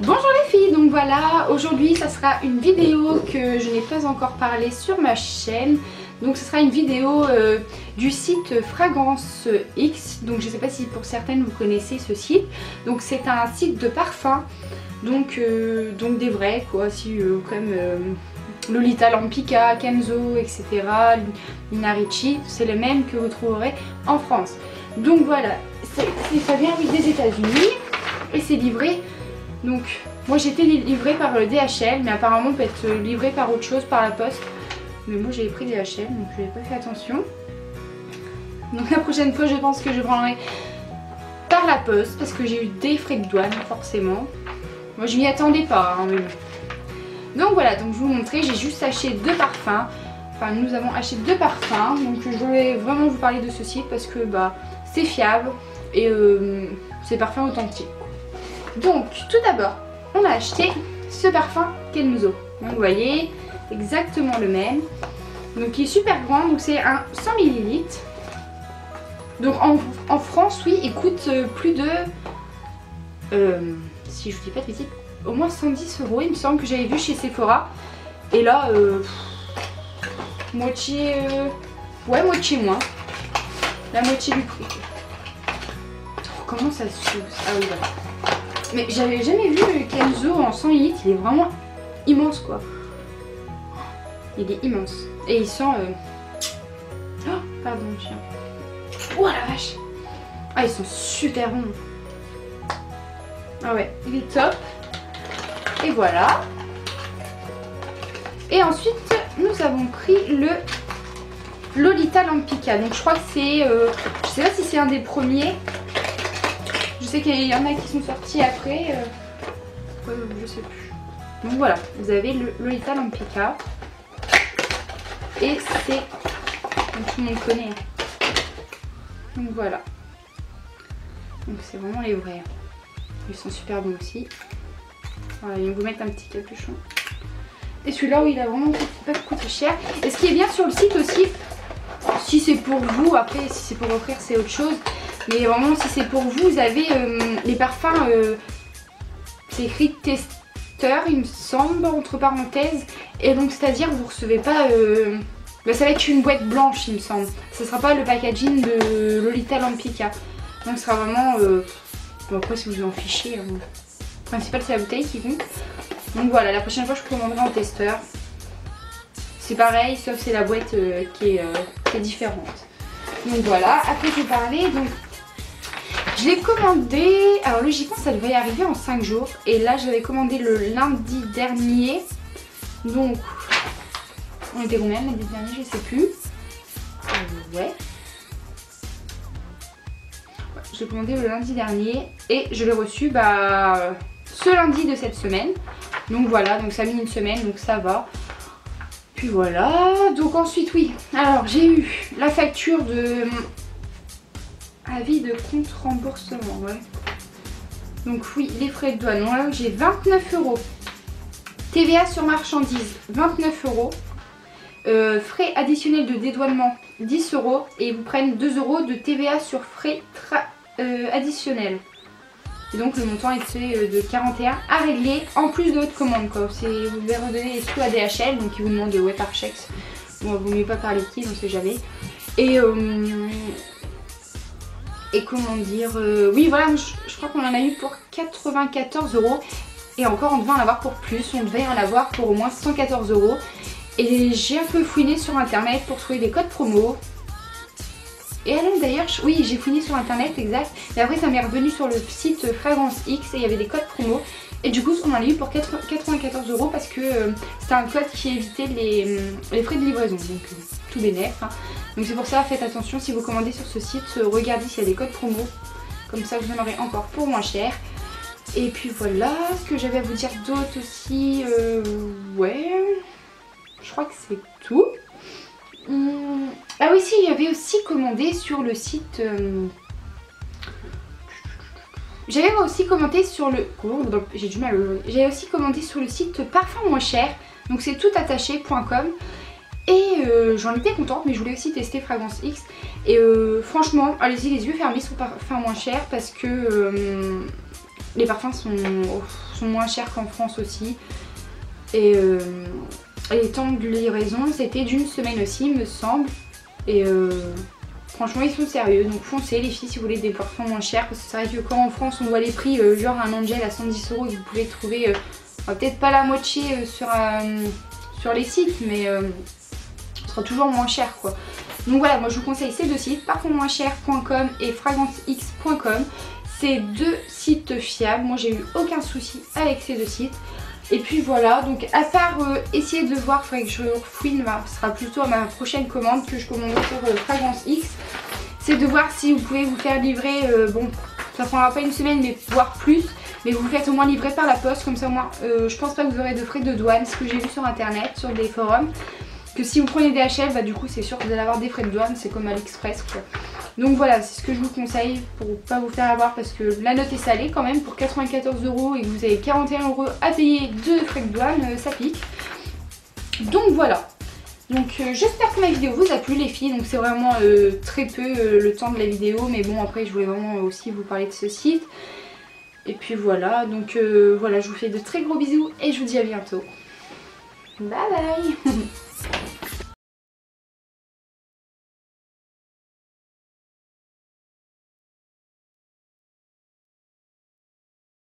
Bonjour les filles, donc voilà, aujourd'hui ça sera une vidéo que je n'ai pas encore parlé sur ma chaîne. Donc ce sera une vidéo du site Fragrance X. Donc je ne sais pas si pour certaines vous connaissez ce site. Donc c'est un site de parfums, donc des vrais quoi, comme Lolita Lempicka, Kenzo, etc. Nina Ricci, c'est le même que vous trouverez en France. Donc voilà, ça vient des États-Unis et c'est livré. Donc moi j'ai été livrée par le DHL, mais apparemment on peut être livré par autre chose, par la poste. Mais moi j'ai pris DHL, donc je n'ai pas fait attention. Donc la prochaine fois je pense que je prendrai par la poste parce que j'ai eu des frais de douane forcément. Moi je m'y attendais pas hein, mais bon. Donc voilà, donc je vais vous montrer, j'ai juste acheté 2 parfums. Enfin nous avons acheté 2 parfums, donc je voulais vraiment vous parler de ce site parce que bah c'est fiable et c'est parfum authentique. Donc tout d'abord on a acheté ce parfum Kenzo. Donc vous voyez exactement le même. Donc il est super grand, donc c'est un 100 ml. Donc en France oui il coûte plus de si je vous dis pas de bêtises, au moins 110 €. Il me semble que j'avais vu chez Sephora. Et là moitié ouais moitié moins. La moitié du prix. Comment ça se fait? Ah oui voilà. Mais j'avais jamais vu le Kenzo en 100 ml, il est vraiment immense quoi. Il est immense. Et il sent... Oh, pardon le chien. Oh la vache. Ah ils sont super bons. Ah ouais, il est top. Et voilà. Et ensuite nous avons pris le Lolita Lempicka. Donc je crois que c'est... je sais pas si c'est un des premiers. Je sais qu'il y en a qui sont sortis après. Je sais plus. Donc voilà, vous avez le Lolita Lempicka. Et c'est... Donc tout le monde connaît. Donc voilà. Donc c'est vraiment les vrais. Ils sont super bons aussi. Voilà, ils vont vous mettre un petit capuchon. Et celui-là, oui, il a vraiment pas coûté cher. Et ce qui est bien sur le site aussi, si c'est pour vous, après si c'est pour offrir c'est autre chose. Mais vraiment si c'est pour vous, vous avez les parfums, c'est écrit testeur il me semble entre parenthèses. Et donc c'est à dire vous recevez pas, bah, ça va être une boîte blanche il me semble. Ce sera pas le packaging de Lolita Lempicka. Donc ce sera vraiment, bon après si vous en fichez, le principal c'est la bouteille qui compte. Donc voilà, la prochaine fois je commanderai en testeur. C'est pareil sauf c'est la boîte qui est différente. Donc voilà, après je vais parler donc... Je l'ai commandé, alors logiquement ça devait arriver en 5 jours. Et là je l'avais commandé le lundi dernier. Donc, on était combien le lundi dernier, je sais plus. Ouais. Je l'ai commandé le lundi dernier. Et je l'ai reçu ce lundi de cette semaine. Donc voilà, donc ça a mis une semaine, donc ça va. Puis voilà, donc ensuite oui. Alors j'ai eu la facture de... avis de compte remboursement, ouais. Donc oui, les frais de douane. Voilà, j'ai 29 €. TVA sur marchandises, 29 €. Frais additionnels de dédouanement, 10 €. Et ils vous prennent 2 € de TVA sur frais additionnels. Et donc le montant était de 41 à régler en plus de votre commande quoi. Vous devez redonner les sous à DHL, donc ils vous demandent ouais par chèque. Bon, vaut mieux pas par liquide, on sait jamais. Et comment dire, oui voilà, je crois qu'on en a eu pour 94 €. Et encore on devait en avoir pour plus, on devait en avoir pour au moins 114 €. Et j'ai un peu fouiné sur internet pour trouver des codes promo. Et alors d'ailleurs, oui j'ai fouiné sur internet exact. Et après ça m'est revenu sur le site Fragrance X et il y avait des codes promo. Et du coup on en a eu pour 94 € parce que c'était un code qui évitait les frais de livraison. Donc tout bénef. Hein. Donc c'est pour ça, faites attention si vous commandez sur ce site, regardez s'il y a des codes promo. Comme ça vous en aurez encore pour moins cher. Et puis voilà, ce que j'avais à vous dire d'autre aussi, ouais, je crois que c'est tout. Ah oui si, j'avais aussi commandé sur le site... J'avais aussi commandé sur le... J'ai du mal aujourd'hui. J'avais aussi commandé sur le site Parfum Moins Cher. Donc c'est toutattaché.com. Et j'en étais contente, mais je voulais aussi tester Fragrance X. Et franchement, allez-y les yeux fermés sur Parfum Moins Cher parce que les parfums sont... sont moins chers qu'en France aussi. Et les temps de livraison c'était d'une semaine aussi il me semble. Et franchement ils sont sérieux, donc foncez les filles si vous voulez des parfums moins chers. Parce que c'est vrai que quand en France on voit les prix genre un Angel à 110 € vous pouvez trouver peut-être pas la moitié sur les sites, mais ce sera toujours moins cher quoi. Donc voilà, moi je vous conseille ces deux sites, parfummoinschers.com et fragrancex.com. C'est deux sites fiables, moi j'ai eu aucun souci avec ces deux sites. Et puis voilà, donc à part essayer de voir, il faudrait que je refouine, ce sera plutôt à ma prochaine commande que je commanderai sur Fragrance X. C'est de voir si vous pouvez vous faire livrer, bon ça prendra pas une semaine mais voire plus. Mais vous faites au moins livrer par la poste, comme ça au moins je pense pas que vous aurez de frais de douane, ce que j'ai vu sur internet, sur des forums. Que si vous prenez DHL, bah du coup c'est sûr que vous allez avoir des frais de douane, c'est comme AliExpress quoi. Donc voilà, c'est ce que je vous conseille pour pas vous faire avoir parce que la note est salée quand même pour 94 € et que vous avez 41 € à payer de frais de douane, ça pique. Donc voilà. Donc j'espère que ma vidéo vous a plu les filles, donc c'est vraiment très peu le temps de la vidéo, mais bon après je voulais vraiment aussi vous parler de ce site. Et puis voilà, donc voilà, je vous fais de très gros bisous et je vous dis à bientôt. Bye bye.